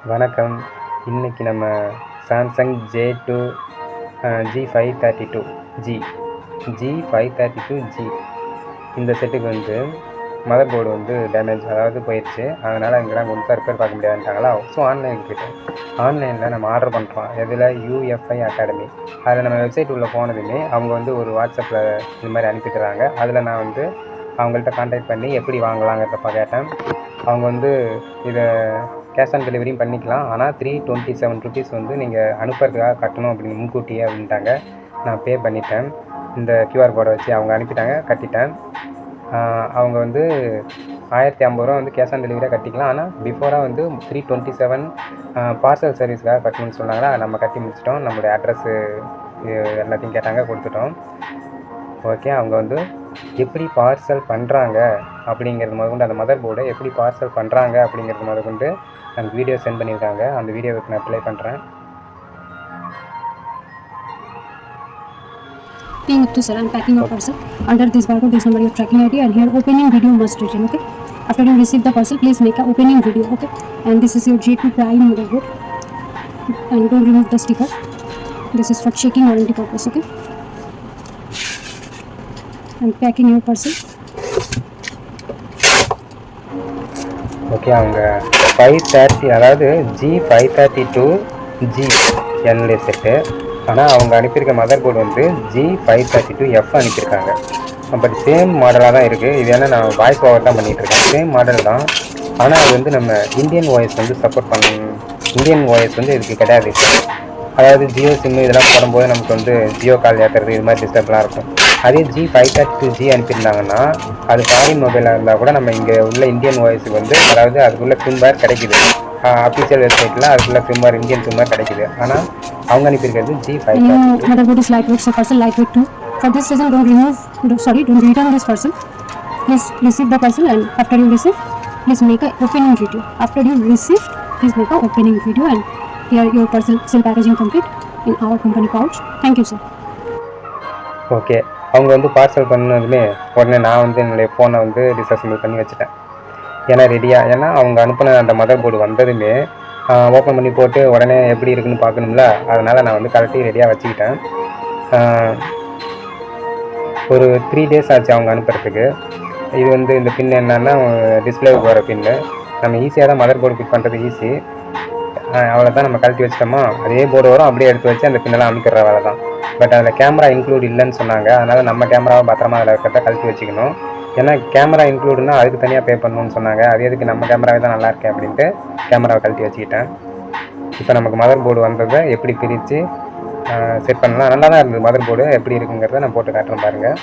வணக்கம். இன்னைக்கு நம்ம சாம்சங் J2 G532 G532 இந்த செட்டுக்கு வந்து மதர் போர்டு வந்து டேமேஜ், அதாவது போயிடுச்சு. அதனால் எங்கெல்லாம் கொடுத்தா ரிப்பேர் பார்க்க முடியாதுன்ட்டாங்களா. ஸோ ஆன்லைன் போய்ட்டோம். ஆன்லைனில் நம்ம ஆர்டர் பண்ணுறோம். இதில் UFI அகாடமி, அதில் நம்ம வெப்சைட் உள்ளே போனதுமே அவங்க வந்து ஒரு வாட்ஸ்அப்பில் இது மாதிரி அனுப்பிட்டுறாங்க. அதில் நான் வந்து அவங்கள்ட்ட கான்டாக்ட் பண்ணி எப்படி வாங்கலாங்கிறத கேட்டேன். அவங்க வந்து இதை கேஷ் ஆன் டெலிவரியும் பண்ணிக்கலாம், ஆனால் 327 ருபீஸ் வந்து நீங்கள் அனுப்புறதுக்காக கட்டணும் அப்படின்னு முன்கூட்டியே அப்படின்ட்டாங்க. நான் பே பண்ணிட்டேன். இந்த QR கோடை வச்சு அவங்க அனுப்பிட்டாங்க, கட்டிட்டேன். அவங்க வந்து 1050 ரூபா வந்து கேஷ் ஆன் டெலிவரியாக கட்டிக்கலாம், ஆனால் பிஃபோராக வந்து 327 பார்சல் சர்வீஸ்க்காக கட்டணும்னு சொன்னாங்கன்னா நம்ம கட்டி முடிச்சிட்டோம். நம்மளுடைய அட்ரஸ்ஸு எல்லாத்தையும் கேட்டாங்க, கொடுத்துட்டோம். ஓகே, அவங்க வந்து எப்படி பார்சல் பண்ணுறாங்க அப்படிங்கிறது முதற்கொண்டு, அந்த மதர் போர்டை எப்படி பார்சல் பண்ணுறாங்க அப்படிங்கிறது முதற்கொண்டு அந்த வீடியோ சென்ட் பண்ணியிருக்காங்க. அந்த வீடியோவுக்கு நான் ப்ளே பண்ணுறேன். Paying up to sir, I'm packing your parcel. Under this barcode, this number your tracking ID, and here opening video must written. Okay. After you receive the parcel, please make a opening video. Okay. And this is your J2 Prime motherboard. And don't remove the sticker. This is for checking warranty purpose. Okay. I'm packing your parcel. Okay, அவங்க 530, அதாவது G532G என்னுடைய set. ஆனால் அவங்க அனுப்பியிருக்க mother board வந்து G532F அனுப்பியிருக்காங்க. But same மாடலாக தான் இருக்குது. இது ஏன்னா நான் வாய்ஸ் ஓவர் தான் பண்ணிகிட்ருக்கேன். சேம் மாடல் தான், ஆனால் அது வந்து நம்ம இந்தியன் வாய்ஸ் வந்து சப்போர்ட் இந்தியன் வாய்ஸ் வந்து இதுக்கு கிடையாது. அதாவது ஜியோ சிம்மு இதெல்லாம் போடும்போது நமக்கு வந்து ஜியோ கால் ஏற்றுறது இது மாதிரி டிஸ்டர்ப்லாம் இருக்கும். அதே G532G அனுப்பியிருந்தாங்கன்னா அது ஃபாரின் மொபைலாக இருந்தால் கூட நம்ம இங்கே உள்ள இந்தியன் வாய்ஸுக்கு வந்து, அதாவது அதுக்குள்ளே ஃபிர்ம்வேர் கிடைக்குது. அஃபிஷியல் வெப்சைட்டில் அதுக்குள்ளே ஃபிர்ம்வேர், இந்தியன் ஃபிர்ம்வேர் கிடைக்குது. ஆனால் அவங்க அனுப்பியிருக்கிறது G532. Motherboard is lightweight, so parcel lightweight too. For this reason, don't return this parcel. Please receive the parcel, and after you receive, please make a opening video. After you receive, please make a opening video, and here your parcel packaging complete in our company pouch. Thank you, sir. Okay, அவங்க வந்து parcel பண்ணதுமே உடனே நான் வந்து என்னுடைய ஃபோனை வந்து disassemble பண்ணி வச்சுட்டேன். ஏன்னா ரெடியாக, ஏன்னா அவங்க அனுப்பின அந்த மதர் போர்டு வந்ததுமே ஓப்பன் பண்ணி போட்டு உடனே எப்படி இருக்குன்னு பார்க்கணும்ல, அதனால் நான் வந்து கரெக்டாக ரெடியாக வச்சுக்கிட்டேன். ஒரு 3 டேஸ் ஆச்சு அவங்க அனுப்புறதுக்கு. இது வந்து இந்த பின் என்னன்னா டிஸ்பிளேவுக்கு வர பின்னு. நம்ம ஈஸியாக தான் மதர் போர்டு பிக் பண்ணுறது ஈஸி. அவ்வளோதான், நம்ம கழட்டி வச்சிட்டோமா, அதே போர்டு வரும், அப்படியே எடுத்து வச்சு அந்த பின்னெல்லாம் அனுப்பிடுற வேலை தான். பட் அதில் கேமரா இன்க்ளூட் இல்லைன்னு சொன்னாங்க. அதனால் நம்ம கேமராவை பத்திரமா அதில் இருக்கிறத கழட்டி வச்சுக்கணும். ஏன்னா கேமரா இன்க்ளூடுனா அதுக்கு தனியாக பே பண்ணணும்னு சொன்னாங்க. அது எதுக்கு, நம்ம கேமராவே தான் நல்லா இருக்கேன் அப்படின்ட்டு கேமராவை கழட்டி வச்சுக்கிட்டேன். இப்போ நமக்கு மதர் போர்டு வந்ததை எப்படி பிரித்து செட் பண்ணலாம். நல்லா தான் இருந்தது மதர் போர்டு. எப்படி இருக்குங்கிறத நான் போட்டு காட்டுறேன் பாருங்கள்.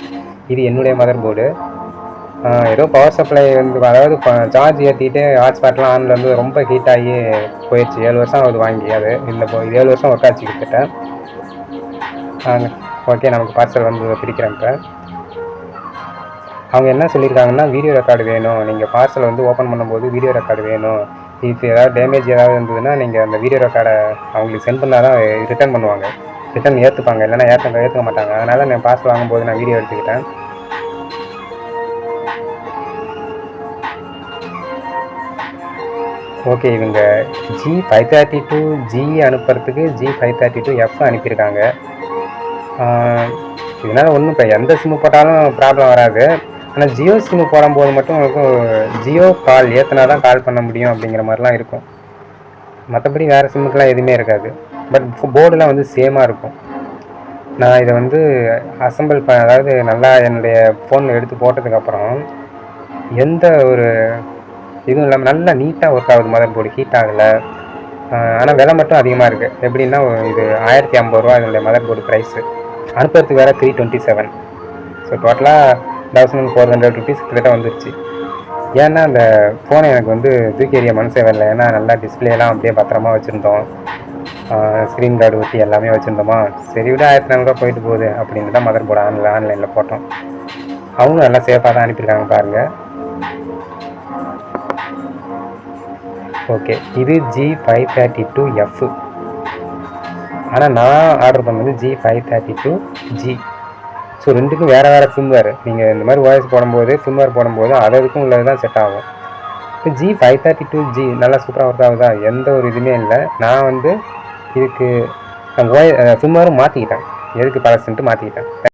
இது என்னுடைய மதர் போர்டு. ஏதோ பவர் சப்ளை வந்து, அதாவது சார்ஜ் ஏற்றிட்டு ஹாட்ஸ்பாட்லாம் ஆனில் வந்து ரொம்ப ஹீட் ஆகி போயிடுச்சு. 7 வருஷம் ஆகுது வாங்கி. அது இல்லை, 7 வருஷம் ஒர்க் ஆச்சு கிட்டத்தட்ட. ஓகே, நமக்கு பார்சல் வந்து பிரிக்கிறேன். இப்போ அவங்க என்ன சொல்லியிருக்காங்கன்னா, வீடியோ ரெக்கார்டு வேணும், நீங்கள் பார்சல் வந்து ஓப்பன் பண்ணும்போது வீடியோ ரெக்கார்டு வேணும். இப்போ ஏதாவது டேமேஜ் ஏதாவது இருந்ததுன்னா நீங்கள் அந்த வீடியோ ரெக்கார்டை அவங்களுக்கு சென்ட் பண்ணால் தான் ரிட்டர்ன் பண்ணுவாங்க, ரிட்டர்ன் ஏற்றுப்பாங்க, இல்லைன்னா ஏற்றுக்க மாட்டாங்க. அதனால் நான் பார்சல் வாங்கும்போது நான் வீடியோ எடுத்துக்கிட்டேன். ஓகே, இவங்க G532G அனுப்புறதுக்கு G532F அனுப்பியிருக்காங்க. இதனால் ஒன்றும் இப்போ எந்த சிம்மு போட்டாலும் ப்ராப்ளம் வராது. ஆனால் ஜியோ சிம்மு போடும்போது மட்டும் உங்களுக்கு ஜியோ கால் ஏற்றினா தான் கால் பண்ண முடியும் அப்படிங்கிற மாதிரிலாம் இருக்கும். மற்றபடி வேறு சிம்முக்கெலாம் எதுவுமே இருக்காது. பட் போர்டெலாம் வந்து சேமாக இருக்கும். நான் இதை வந்து அசம்பிள் அதாவது நல்லா என்னுடைய ஃபோனில் எடுத்து போட்டதுக்கப்புறம் எந்த ஒரு இதுவும் இல்லாமல் நல்லா நீட்டாக ஒர்க் ஆகுது. மதர் போர்டு ஹீட் ஆகலை. ஆனால் விலை மட்டும் அதிகமாக இருக்குது. எப்படின்னா இது 1050 ரூபா இதனுடைய மதர் போர்டு ப்ரைஸு. அனுப்புறதுக்கு வேறு 327. ஸோ டோட்டலாக 1400 ருபீஸ் கிட்ட வந்துருச்சு. ஏன்னா அந்த ஃபோனை எனக்கு வந்து தூக்கி எறிய மனசே வரல. ஏன்னா நல்லா டிஸ்பிளேலாம் அப்படியே பத்திரமா வச்சுருந்தோம், ஸ்க்ரீன் கார்டு ஒட்டி எல்லாமே வச்சுருந்தோமா. சரி விட 1400 ரூபா போயிட்டு போகுது அப்படின்னு தான் மதர் போர்டு ஆன்லைனில் போட்டோம். அவங்களும் நல்லா சேஃபாக தான் அனுப்பியிருக்காங்க பாருங்கள். ஓகே, இது G532F. ஆனால் நான் ஆர்டர் பண்ணது G532G. ஸோ ரெண்டுக்கும் வேறு வேறு ஃபிர்ம்வேர். நீங்கள் இந்த மாதிரி வாய்ஸ் போடும்போது ஃபிர்ம்வேர் போடும்போது அதுக்கும் உள்ளது தான் செட் ஆகும். இப்போ G532G நல்லா சூப்பராக ஒர்க் ஆகுதா, எந்த ஒரு இதுவுமே இல்லை. நான் வந்து இதுக்கு நான் சும்மாரும் மாற்றிக்கிட்டேன், எதுக்கு பழசுன்ட்டு மாற்றிக்கிட்டேன்.